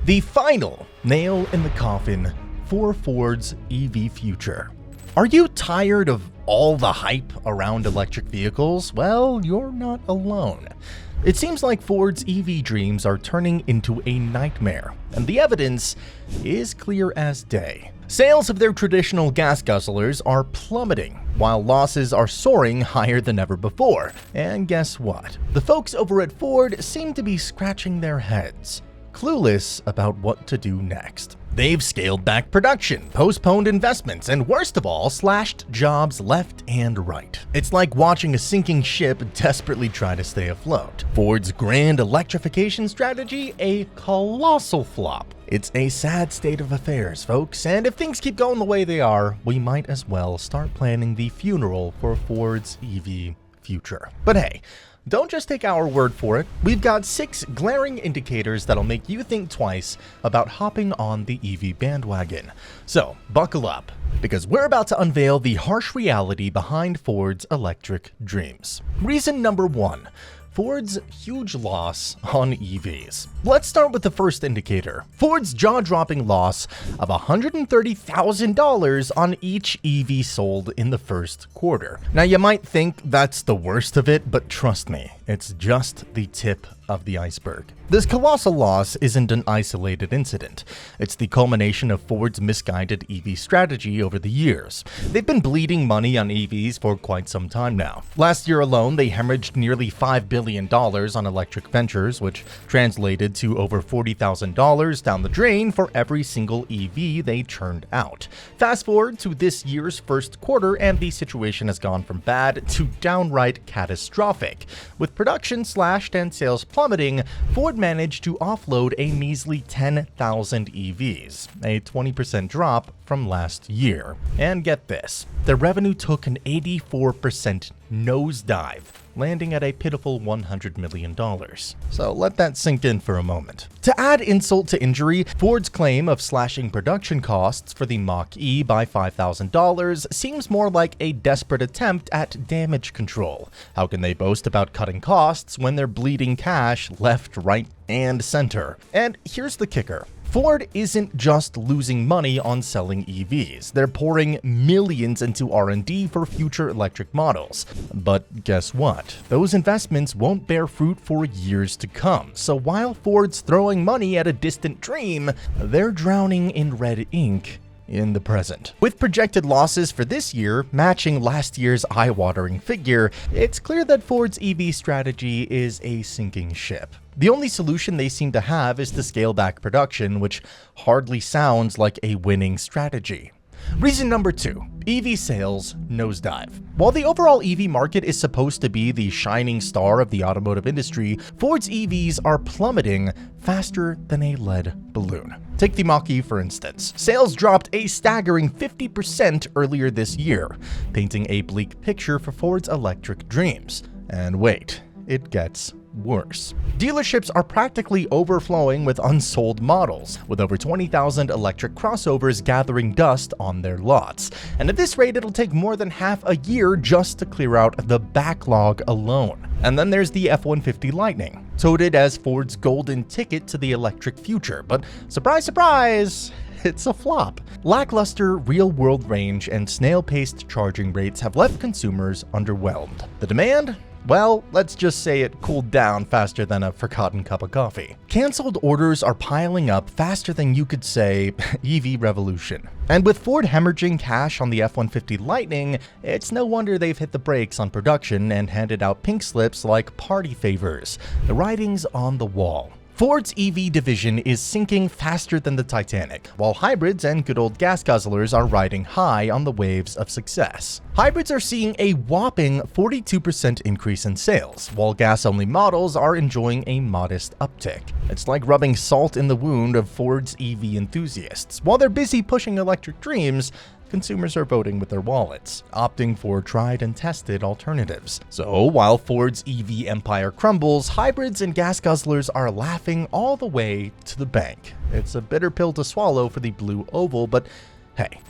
The final nail in the coffin for Ford's EV future. Are you tired of all the hype around electric vehicles? Well, you're not alone. It seems like Ford's EV dreams are turning into a nightmare, and the evidence is clear as day. Sales of their traditional gas guzzlers are plummeting, while losses are soaring higher than ever before. And guess what? The folks over at Ford seem to be scratching their heads, clueless about what to do next. They've scaled back production, postponed investments, and worst of all, slashed jobs left and right. It's like watching a sinking ship desperately try to stay afloat. Ford's grand electrification strategy, a colossal flop. It's a sad state of affairs, folks, and if things keep going the way they are, we might as well start planning the funeral for Ford's EV future. But hey, don't just take our word for it. We've got 6 glaring indicators that'll make you think twice about hopping on the EV bandwagon. So, buckle up, because we're about to unveil the harsh reality behind Ford's electric dreams. Reason number 1. Ford's huge loss on EVs. Let's start with the first indicator. Ford's jaw-dropping loss of $130,000 on each EV sold in the first quarter. Now, you might think that's the worst of it, but trust me, it's just the tip of the iceberg. This colossal loss isn't an isolated incident. It's the culmination of Ford's misguided EV strategy over the years. They've been bleeding money on EVs for quite some time now. Last year alone, they hemorrhaged nearly $5 billion on electric ventures, which translated to over $40,000 down the drain for every single EV they churned out. Fast forward to this year's first quarter, and the situation has gone from bad to downright catastrophic. With production slashed and sales plummeting, Ford managed to offload a measly 10,000 EVs, a 20% drop from last year. And get this, their revenue took an 84% nosedive, landing at a pitiful $100 million. So let that sink in for a moment. To add insult to injury, Ford's claim of slashing production costs for the Mach-E by $5,000 seems more like a desperate attempt at damage control. How can they boast about cutting costs when they're bleeding cash left, right, and center? And here's the kicker. Ford isn't just losing money on selling EVs. They're pouring millions into R&D for future electric models. But guess what? Those investments won't bear fruit for years to come. So while Ford's throwing money at a distant dream, they're drowning in red ink in the present. With projected losses for this year matching last year's eye-watering figure, it's clear that Ford's EV strategy is a sinking ship. The only solution they seem to have is to scale back production, which hardly sounds like a winning strategy. Reason number 2, EV sales nosedive. While the overall EV market is supposed to be the shining star of the automotive industry, Ford's EVs are plummeting faster than a lead balloon. Take the Mach-E for instance. Sales dropped a staggering 50% earlier this year, painting a bleak picture for Ford's electric dreams. And wait, it gets worse. Dealerships are practically overflowing with unsold models, with over 20,000 electric crossovers gathering dust on their lots. And at this rate, it'll take more than half a year just to clear out the backlog alone. And then there's the F-150 Lightning, touted as Ford's golden ticket to the electric future. But surprise, surprise, it's a flop. Lackluster real-world range and snail-paced charging rates have left consumers underwhelmed. The demand? Well, let's just say it cooled down faster than a forgotten cup of coffee. Cancelled orders are piling up faster than you could say EV revolution. And with Ford hemorrhaging cash on the F-150 Lightning, it's no wonder they've hit the brakes on production and handed out pink slips like party favors. The writing's on the wall. Ford's EV division is sinking faster than the Titanic, while hybrids and good old gas guzzlers are riding high on the waves of success. Hybrids are seeing a whopping 42% increase in sales, while gas-only models are enjoying a modest uptick. It's like rubbing salt in the wound of Ford's EV enthusiasts. While they're busy pushing electric dreams, consumers are voting with their wallets, opting for tried and tested alternatives. So while Ford's EV empire crumbles, hybrids and gas guzzlers are laughing all the way to the bank. It's a bitter pill to swallow for the blue oval, but hey,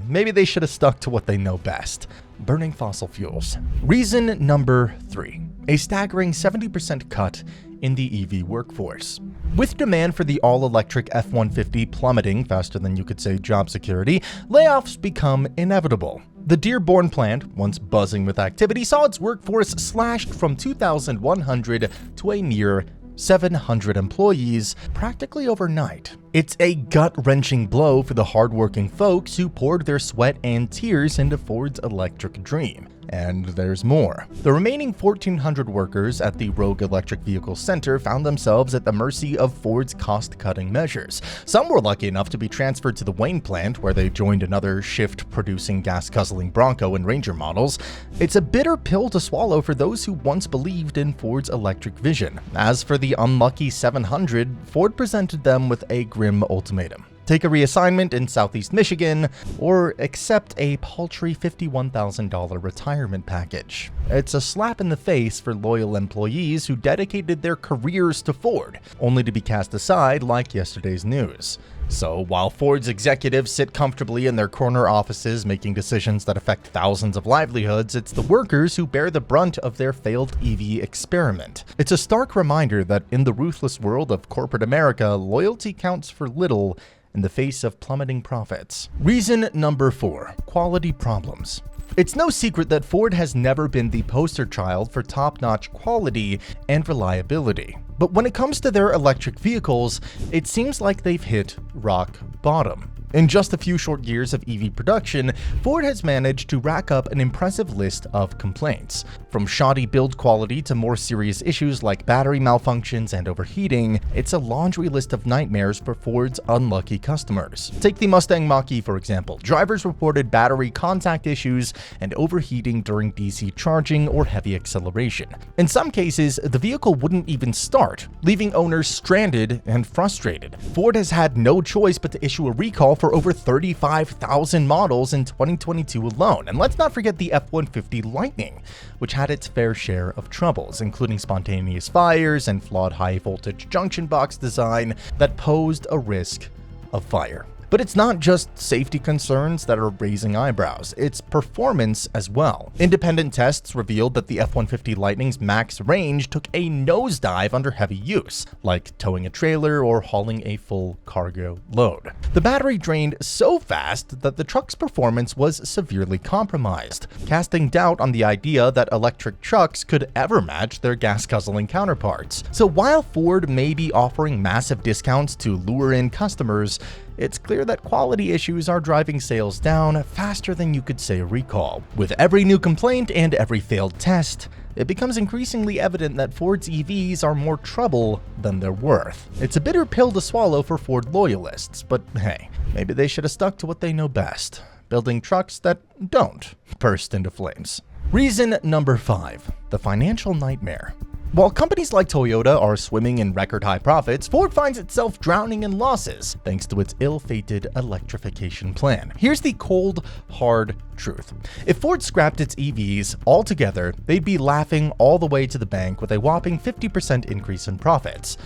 maybe they should have stuck to what they know best: burning fossil fuels. Reason number 3, a staggering 70% cut in the EV workforce. With demand for the all-electric F-150 plummeting faster than you could say job security, layoffs become inevitable. The Dearborn plant, once buzzing with activity, saw its workforce slashed from 2,100 to a mere 700 employees practically overnight. It's a gut-wrenching blow for the hardworking folks who poured their sweat and tears into Ford's electric dream. And there's more. The remaining 1,400 workers at the Rogue Electric Vehicle Center found themselves at the mercy of Ford's cost-cutting measures. Some were lucky enough to be transferred to the Wayne plant, where they joined another shift-producing gas-guzzling Bronco and Ranger models. It's a bitter pill to swallow for those who once believed in Ford's electric vision. As for the unlucky 700, Ford presented them with a grim ultimatum. Take a reassignment in Southeast Michigan, or accept a paltry $51,000 retirement package. It's a slap in the face for loyal employees who dedicated their careers to Ford, only to be cast aside like yesterday's news. So while Ford's executives sit comfortably in their corner offices making decisions that affect thousands of livelihoods, it's the workers who bear the brunt of their failed EV experiment. It's a stark reminder that in the ruthless world of corporate America, loyalty counts for little in the face of plummeting profits. Reason number 4, quality problems. It's no secret that Ford has never been the poster child for top-notch quality and reliability. But when it comes to their electric vehicles, it seems like they've hit rock bottom. In just a few short years of EV production, Ford has managed to rack up an impressive list of complaints. From shoddy build quality to more serious issues like battery malfunctions and overheating, it's a laundry list of nightmares for Ford's unlucky customers. Take the Mustang Mach-E for example. Drivers reported battery contact issues and overheating during DC charging or heavy acceleration. In some cases, the vehicle wouldn't even start, leaving owners stranded and frustrated. Ford has had no choice but to issue a recall for over 35,000 models in 2022 alone. And let's not forget the F-150 Lightning, which had its fair share of troubles, including spontaneous fires and flawed high-voltage junction box design that posed a risk of fire. But it's not just safety concerns that are raising eyebrows, it's performance as well. Independent tests revealed that the F-150 Lightning's max range took a nosedive under heavy use, like towing a trailer or hauling a full cargo load. The battery drained so fast that the truck's performance was severely compromised, casting doubt on the idea that electric trucks could ever match their gas-guzzling counterparts. So while Ford may be offering massive discounts to lure in customers, it's clear that quality issues are driving sales down faster than you could say a recall. With every new complaint and every failed test, it becomes increasingly evident that Ford's EVs are more trouble than they're worth. It's a bitter pill to swallow for Ford loyalists, but hey, maybe they should have stuck to what they know best, building trucks that don't burst into flames. Reason number 5, the financial nightmare. While companies like Toyota are swimming in record-high profits, Ford finds itself drowning in losses thanks to its ill-fated electrification plan. Here's the cold, hard truth. If Ford scrapped its EVs altogether, they'd be laughing all the way to the bank with a whopping 50% increase in profits.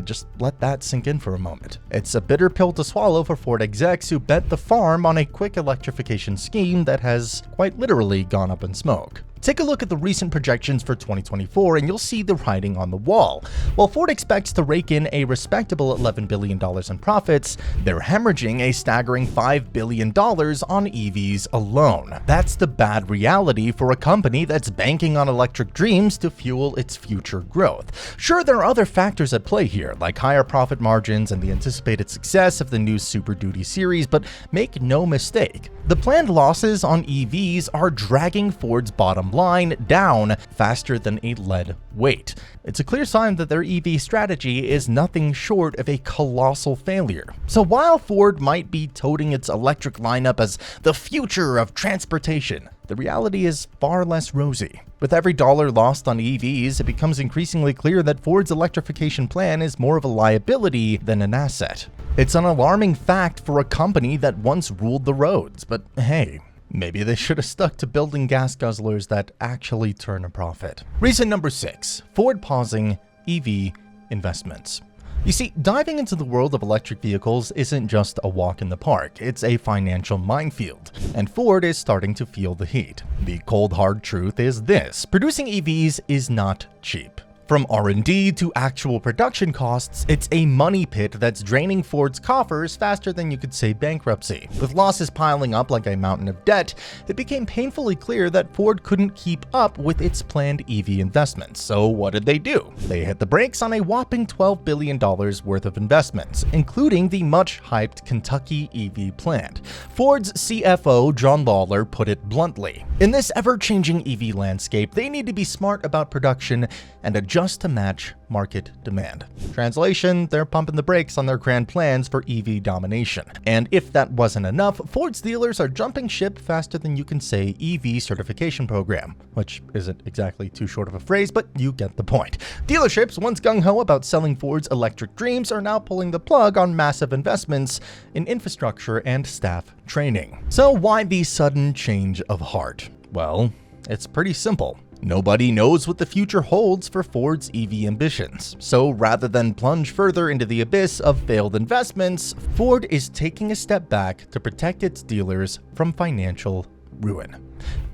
Just let that sink in for a moment. It's a bitter pill to swallow for Ford execs who bet the farm on a quick electrification scheme that has quite literally gone up in smoke. Take a look at the recent projections for 2024 and you'll see the writing on the wall. While Ford expects to rake in a respectable $11 billion in profits, they're hemorrhaging a staggering $5 billion on EVs alone. That's the bad reality for a company that's banking on electric dreams to fuel its future growth. Sure, there are other factors at play here, like higher profit margins and the anticipated success of the new Super Duty series, but make no mistake, the planned losses on EVs are dragging Ford's bottom line down faster than a lead weight. It's a clear sign that their EV strategy is nothing short of a colossal failure. So while Ford might be touting its electric lineup as the future of transportation, the reality is far less rosy. With every dollar lost on EVs, it becomes increasingly clear that Ford's electrification plan is more of a liability than an asset. It's an alarming fact for a company that once ruled the roads, but hey, maybe they should have stuck to building gas guzzlers that actually turn a profit. Reason number 6, Ford pausing EV investments. You see, diving into the world of electric vehicles isn't just a walk in the park, it's a financial minefield, and Ford is starting to feel the heat. The cold hard truth is this: producing EVs is not cheap. From R&D to actual production costs, it's a money pit that's draining Ford's coffers faster than you could say bankruptcy. With losses piling up like a mountain of debt, it became painfully clear that Ford couldn't keep up with its planned EV investments. So what did they do? They hit the brakes on a whopping $12 billion worth of investments, including the much-hyped Kentucky EV plant. Ford's CFO, John Lawler, put it bluntly. In this ever-changing EV landscape, they need to be smart about production and adjust to match market demand. Translation, they're pumping the brakes on their grand plans for EV domination. And if that wasn't enough, Ford's dealers are jumping ship faster than you can say EV certification program, which isn't exactly too short of a phrase, but you get the point. Dealerships, once gung-ho about selling Ford's electric dreams, are now pulling the plug on massive investments in infrastructure and staff training. So why the sudden change of heart? Well, it's pretty simple. Nobody knows what the future holds for Ford's EV ambitions. So rather than plunge further into the abyss of failed investments, Ford is taking a step back to protect its dealers from financial ruin.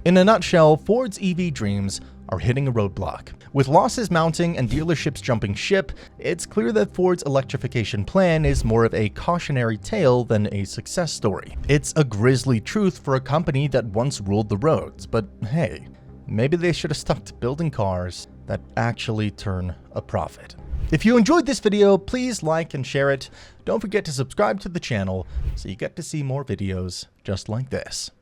In a nutshell, Ford's EV dreams are hitting a roadblock. With losses mounting and dealerships jumping ship, it's clear that Ford's electrification plan is more of a cautionary tale than a success story. It's a grisly truth for a company that once ruled the roads, but hey, maybe they should have stuck to building cars that actually turn a profit. If you enjoyed this video, please like and share it. Don't forget to subscribe to the channel so you get to see more videos just like this.